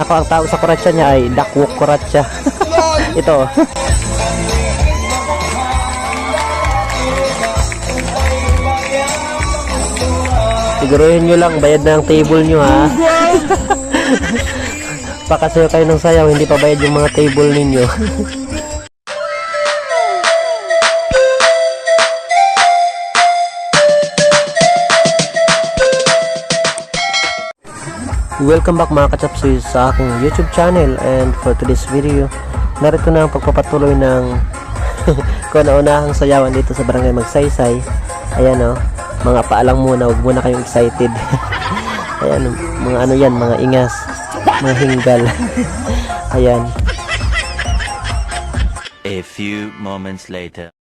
Ako ang tawag sa kuratsa niya ay dakwok kuratsa. Ito. Siguruhin nyo lang, bayad na ang table nyo ha. Pakasayo kayo ng sayaw, hindi pa bayad yung mga table ninyo. Welcome back mga kachapsoy sa aking YouTube channel, and for today's video, narito na ang pagpapatuloy ng kauna-unahang sayawan dito sa Barangay Magsaysay. Ayan o, mga paalang muna, huwag muna kayong excited. Ayan, mga ano yan, mga ingas, mga hinggal. Ayan. A few moments later.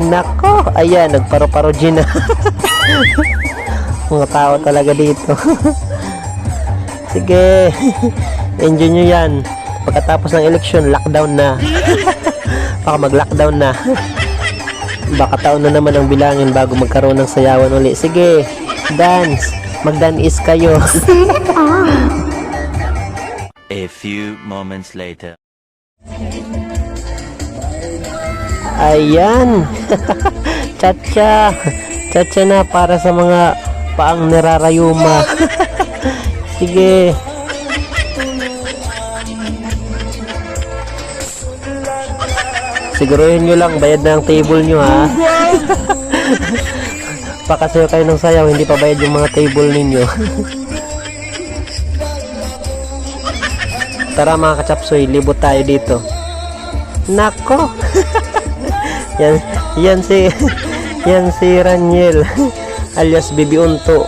Nako, ayan, nagparo-parogy na. Mga tao talaga dito. Sige, enjoy nyo yan. Pagkatapos ng eleksyon, lockdown na. Baka mag-lockdown na. Baka taon na naman ang bilangin bago magkaroon ng sayawan uli. Sige, dance. Mag-dance kayo. A few moments later. Ayan. Chacha. Chacha na para sa mga paang nirarayuma. Sige. Siguruhin nyo lang, bayad na ang table nyo ha. Pakasayo kayo ng sayaw, hindi pa bayad yung mga table ninyo. Tara mga kachapsoy, libot tayo dito. Nako. yan si Raniel alias Bibi Unto.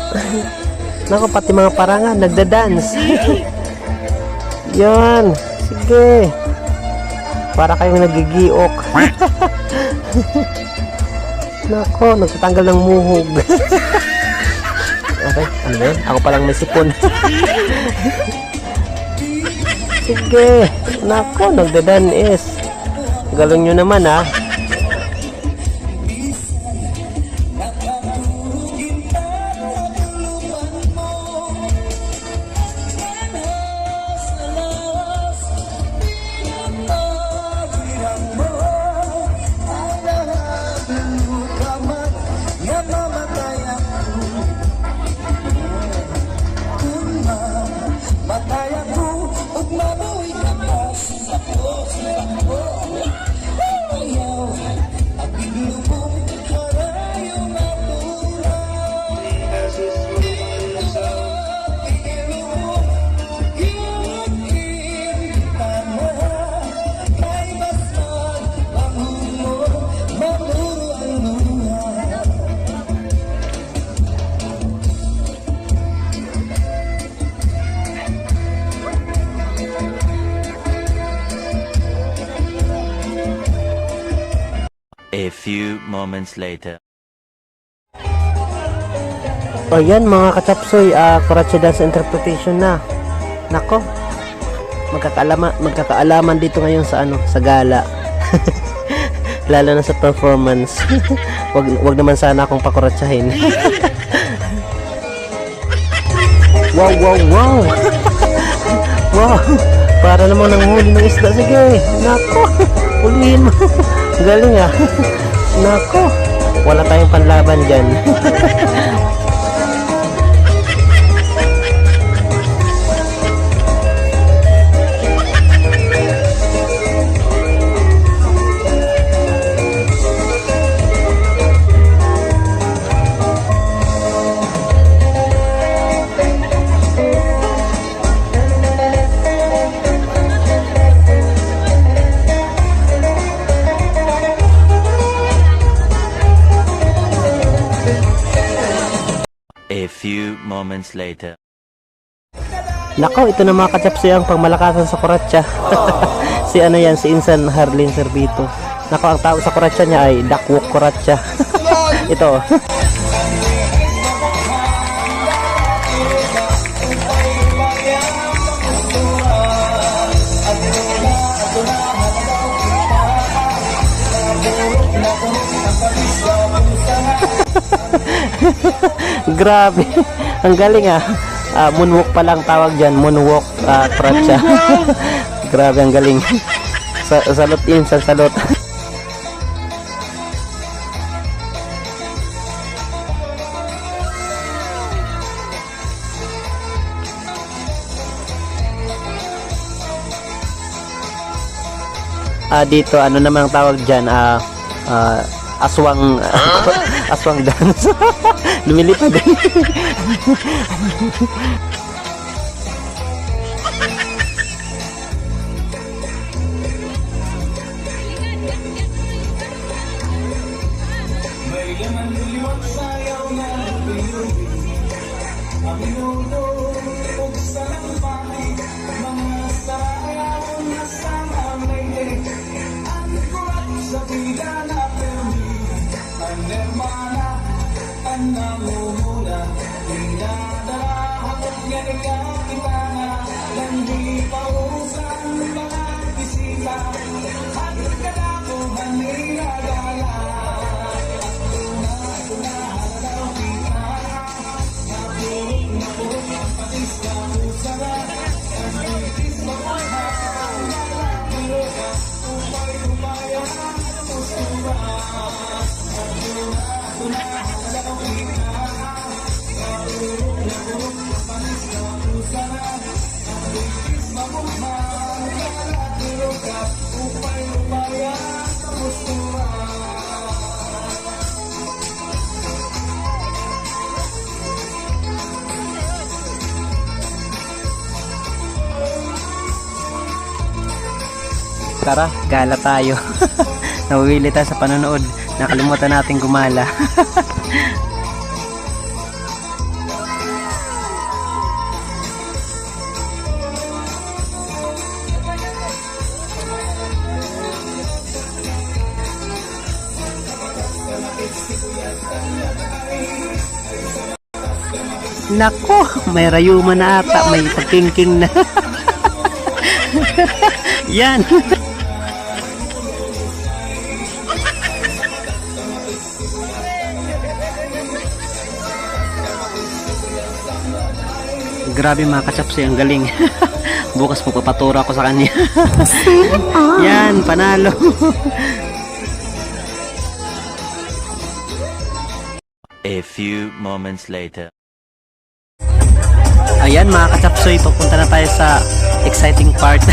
Nako, pati mga parangan nagda-dance. Yan, sige. Para kayong nagigiok. Nako, nagtatanggal ng muhog. Okay, ano ba yun? Ako palang may sipon. Sige. Nako, nagda-dance. Galing nyo naman ha. A few moments later. O yan mga kachapsoy, kuratsa dance interpretation na. Nako, magkakaalaman dito ngayon sa sa gala. Lalo na sa performance. wag naman sana akong pakuratsahin. Wow. Wow, para naman nanghuli ng isda. Sige, nako, ulihin mo. Galing ah. Nako, wala tayong panlaban dyan. A few moments later. Nako, ito na mga kachapsoy ang pangmalakasan sa kuratsa. Si Insan Harlin Servito. Nako, ang tawag sa kuratsa niya ay dakwok kuratsa. Ito. Grabe. Ang galing ah. Moonwalk pa lang tawag dyan. Moonwalk, Pratcha. Grabe, ang galing. Salot yun, salot. Dito, ano namang tawag dyan? Aswang, aswang dance. Lumilipad din. Tara, gala tayo. Nawiwili tayo sa panonood. Nakalimutan natin gumala. Nako, may rayuma na ata, may pagkingking na. Yan. Grabe mga kachapsi, ang galing. Bukas magpapaturo ako sa kanya. Yan, panalo. A few moments later. Ayan mga kachapsoy, papunta na tayo sa exciting part.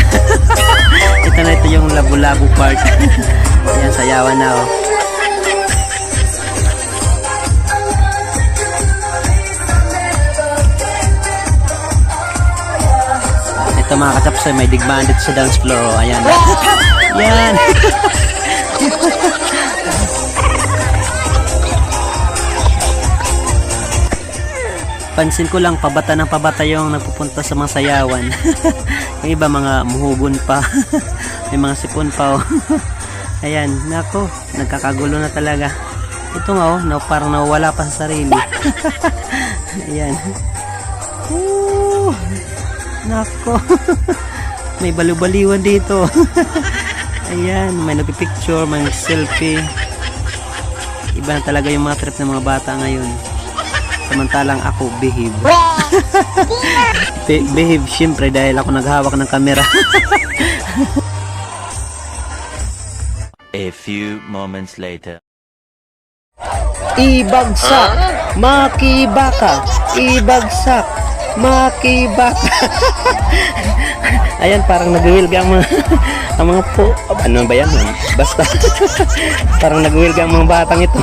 ito yung labo-labo part. Ayan, sayawan na oh. Ito mga kachapsoy, may digbandit sa dance floor oh. Ayan. Yan. Pansin ko lang, pabata ng pabata yung nagpupunta sa mga sayawan. Yung iba mga muhugon pa. May mga sipon pa oh. Ayan, nako, nagkakagulo na talaga. Ito nga oh, parang nawawala pa sa sarili. Ayan. Nako. May balubaliwan dito. Ayan, may nagpipicture, may selfie. Iba na talaga yung mga trip ng mga bata ngayon. Samantalang ako, behave. Behave, syempre, dahil ako naghawak ng kamera. A few moments later. Ibagsak, makibaka. Ibagsak, makibaka. Ayan, parang nag-wilga ang mga po. Ano ba yan? Basta. Parang nag-wilga ang mga batang ito.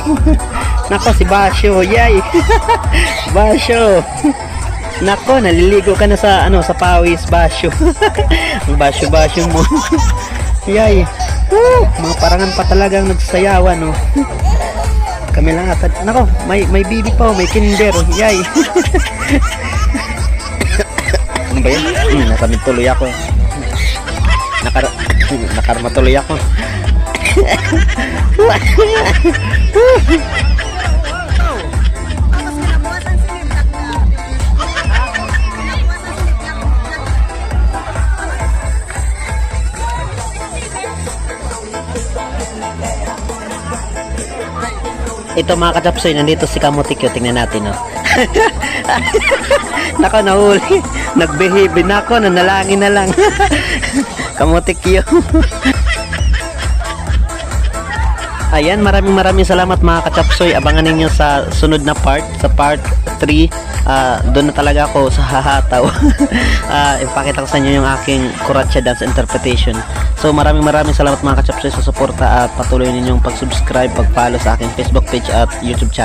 Nako, si Basyo. Yay! Basyo. Nako, naliligo ka na sa sa pawis, Basyo. Ang Basyo mo. Yay! Mga parangan pa talagang nagsayawan, no. Kami lang ata. Nako, may bibi pa, may kinder. Yay! Ano ba yan? Nakamit tuloy ako. Nakarma tuloy ako. Ito mga kachapsoy, nandito si Kamutikyo. Tingnan natin, no. Nako, nahuli. Nagbehave na ako, nanalangin na lang. Kamutik yun. Ayan, maraming salamat mga kachapsoy. Abangan ninyo sa sunod na part, sa part 3. Doon na talaga ako sa hahataw. Ipakita ko sa inyo yung aking Kuratsa dance interpretation. So maraming salamat mga kachapsoy sa suporta at patuloy ninyong pag-subscribe, pag-follow sa aking Facebook page at YouTube channel.